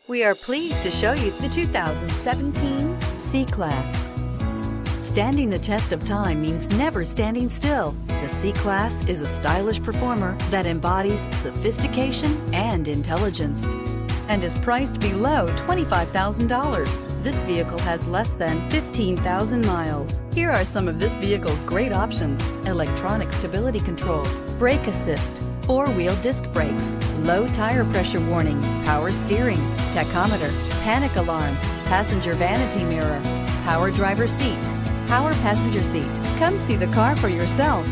We are pleased to show you the 2017 C-Class. Standing the test of time means never standing still. The C-Class is a stylish performer that embodies sophistication and intelligence and is priced below $25,000. This vehicle has less than 15,000 miles. Here are some of this vehicle's great options: electronic stability control, brake assist, four-wheel disc brakes, low tire pressure warning, power steering, tachometer, panic alarm, passenger vanity mirror, power driver seat, power passenger seat. Come see the car for yourself.